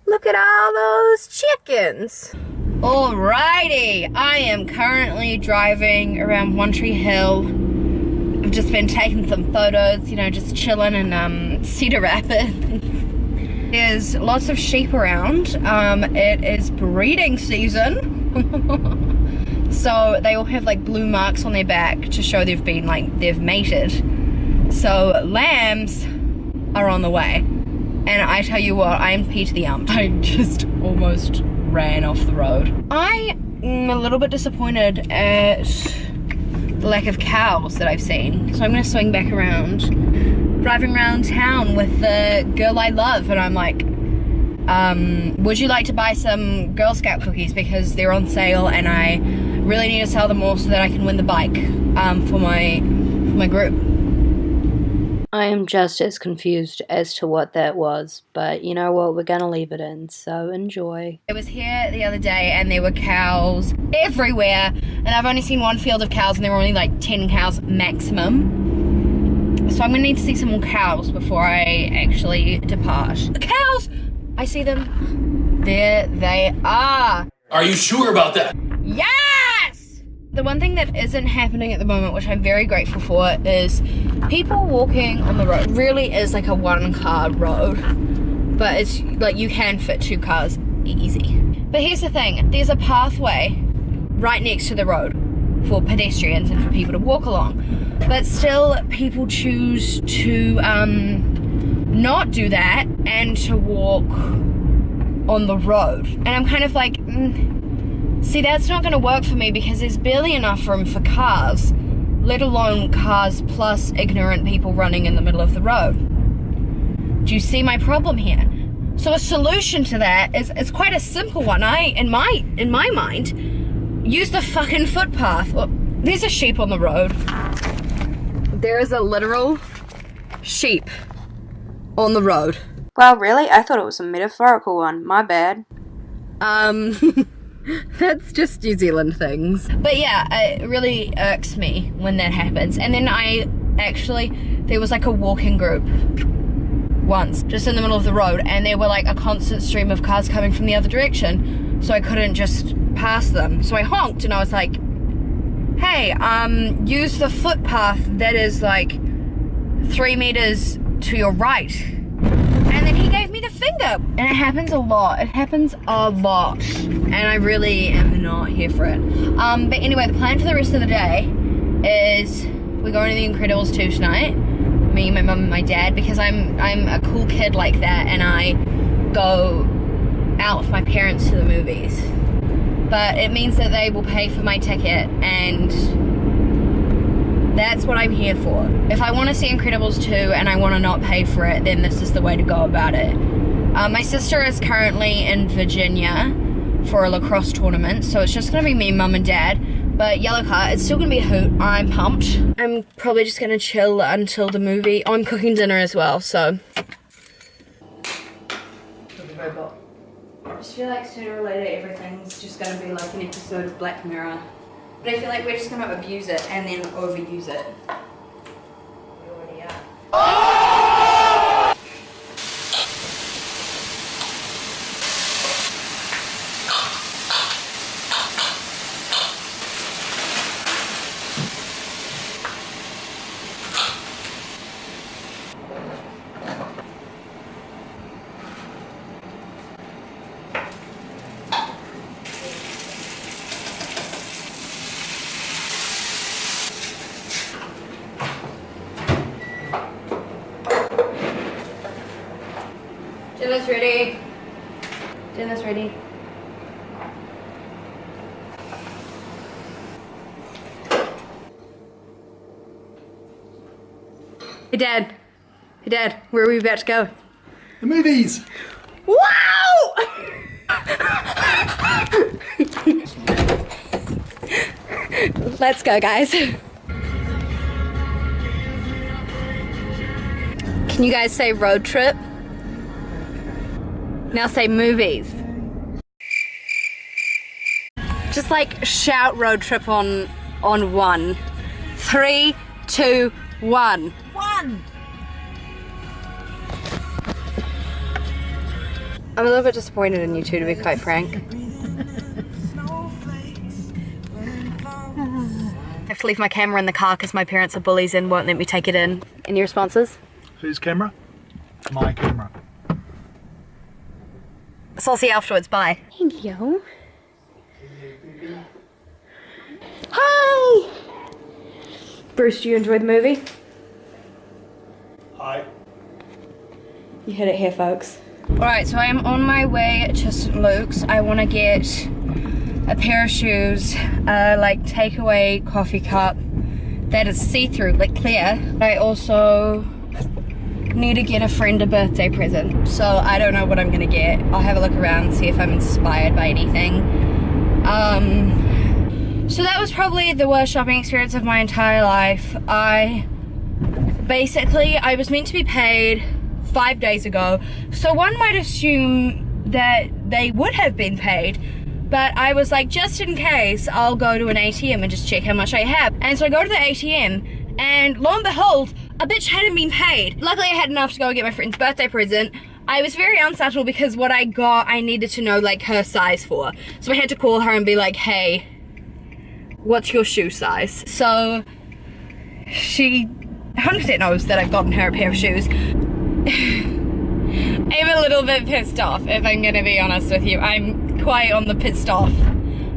Look at all those chickens. Alrighty, I am currently driving around One Tree Hill. I've just been taking some photos, you know, just chilling in Cedar Rapids. There's lots of sheep around. It is breeding season. So they all have like blue marks on their back to show they've mated. So lambs are on the way. And I tell you what, I am Pete the Ump. I just almost ran off the road. I am a little bit disappointed at the lack of cows that I've seen. So I'm gonna swing back around, driving around town with the girl I love, and I'm like, would you like to buy some Girl Scout cookies because they're on sale and I really need to sell them all so that I can win the bike for my group. I am just as confused as to what that was, but you know what, we're gonna leave it in, so enjoy. I was here the other day and there were cows everywhere, and I've only seen one field of cows and there were only like 10 cows maximum. So I'm gonna need to see some more cows before I actually depart. The cows! I see them. There they are. Are you sure about that? Yes! The one thing that isn't happening at the moment, which I'm very grateful for, is people walking on the road. It really is like a one-car road, but it's like you can fit 2 cars easy. But here's the thing, there's a pathway right next to the road for pedestrians and for people to walk along, but still people choose to not do that and to walk on the road. And I'm kind of like, see, that's not gonna work for me because there's barely enough room for cars, let alone cars plus ignorant people running in the middle of the road. Do you see my problem here? So a solution to that is quite a simple one. In my mind, use the fucking footpath. Well, there's a sheep on the road. There is a literal sheep on the road. Wow, really? I thought it was a metaphorical one. My bad. That's just New Zealand things. But yeah, it really irks me when that happens. And then there was like a walking group once, just in the middle of the road, and there were like a constant stream of cars coming from the other direction, so I couldn't just pass them. So I honked and I was like, hey, use the footpath that is like 3 meters to your right. And then he gave me the finger. And it happens a lot. It happens a lot. And I really am not here for it. But anyway, the plan for the rest of the day is we're going to The Incredibles 2 tonight. Me, my mum, and my dad, because I'm a cool kid like that, and I go out with my parents to the movies. But it means that they will pay for my ticket, and that's what I'm here for. If I want to see Incredibles 2 and I want to not pay for it, then this is the way to go about it. My sister is currently in Virginia for a lacrosse tournament, so it's just going to be me, mum, and dad. But yellow car, it's still going to be a hoot. I'm pumped. I'm probably just going to chill until the movie. Oh, I'm cooking dinner as well, so. I just feel like sooner or later everything's just going to be like an episode of Black Mirror. But I feel like we're just going to abuse it and then overuse it. We already are. Dinner's ready. Dinner's ready. Hey Dad. Hey Dad, where are we about to go? The movies! Wow! Let's go, guys. Can you guys say road trip? Now say movies. Just like shout road trip on 1. 3, 2, 1. 1! I'm a little bit disappointed in you two, to be quite frank. I have to leave my camera in the car because my parents are bullies and won't let me take it in. Any responses? Whose camera? My camera. So I'll see you afterwards, bye. Thank you. Hi! Bruce, do you enjoy the movie? Hi. You heard it here, folks. Alright, so I am on my way to St. Luke's. I want to get a pair of shoes, like takeaway coffee cup that is see-through, like clear. I also need to get a friend a birthday present, so I don't know what I'm gonna get. I'll have a look around and see if I'm inspired by anything. So that was probably the worst shopping experience of my entire life. I was meant to be paid 5 days ago, so one might assume that they would have been paid, but I was like, just in case, I'll go to an ATM and just check how much I have. And so I go to the ATM, and lo and behold, a bitch hadn't been paid. Luckily I had enough to go and get my friend's birthday present. I was very unsettled because what I got, I needed to know like her size for. So I had to call her and be like, hey, what's your shoe size? So she 100% knows that I've gotten her a pair of shoes. I'm a little bit pissed off, if I'm gonna be honest with you. I'm quite on the pissed off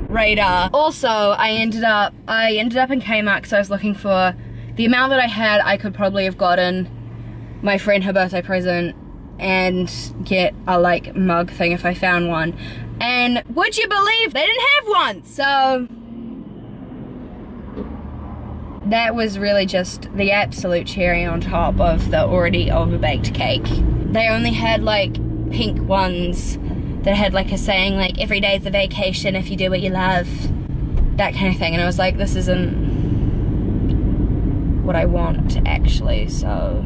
radar. Also, I ended up in Kmart because I was looking for the amount that I had. I could probably have gotten my friend her birthday present and get a like mug thing if I found one. And would you believe they didn't have one? So that was really just the absolute cherry on top of the already overbaked cake. They only had like pink ones that had like a saying like, every day's a vacation if you do what you love, that kind of thing. And I was like, this isn't what I want actually, so